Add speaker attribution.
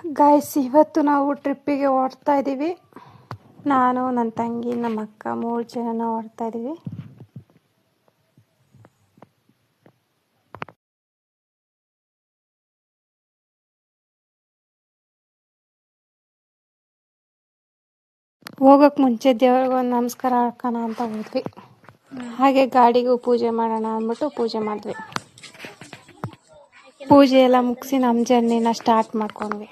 Speaker 1: Guys, ಇವತ್ತು ನಾವು ಟ್ರಿಪ್ಪಿಗೆ ಹೊರಡ್ತಾ ಇದ್ದೀವಿ. ನಾನು, ನನ್ನ ತಂಗಿ, ನಮ್ಮ ಅಕ್ಕ 3 ಜನ ಹೊರಡ್ತಾ ಇದ್ದೀವಿ. ಹೋಗೋಕೆ ಮುಂಚೆ ದೇವ್ರಿಗೆ ಒಂದು ನಮಸ್ಕಾರ ಹಾಕೋಣ ಅಂತ ಹೋದ್ವಿ. ಹಾಗೆ ಗಾಡಿಗೂ ಪೂಜೆ ಮಾಡೋಣ ಅಂದ್ಬಿಟ್ಟು ಪೂಜೆ ಮಾಡಿದ್ವಿ. ಪೂಜೆ ಎಲ್ಲ ಮುಗಿಸಿ ನಮ್ಮ ಜರ್ನಿನ ಸ್ಟಾರ್ಟ್ ಮಾಡ್ಕೊಂಡ್ವಿ.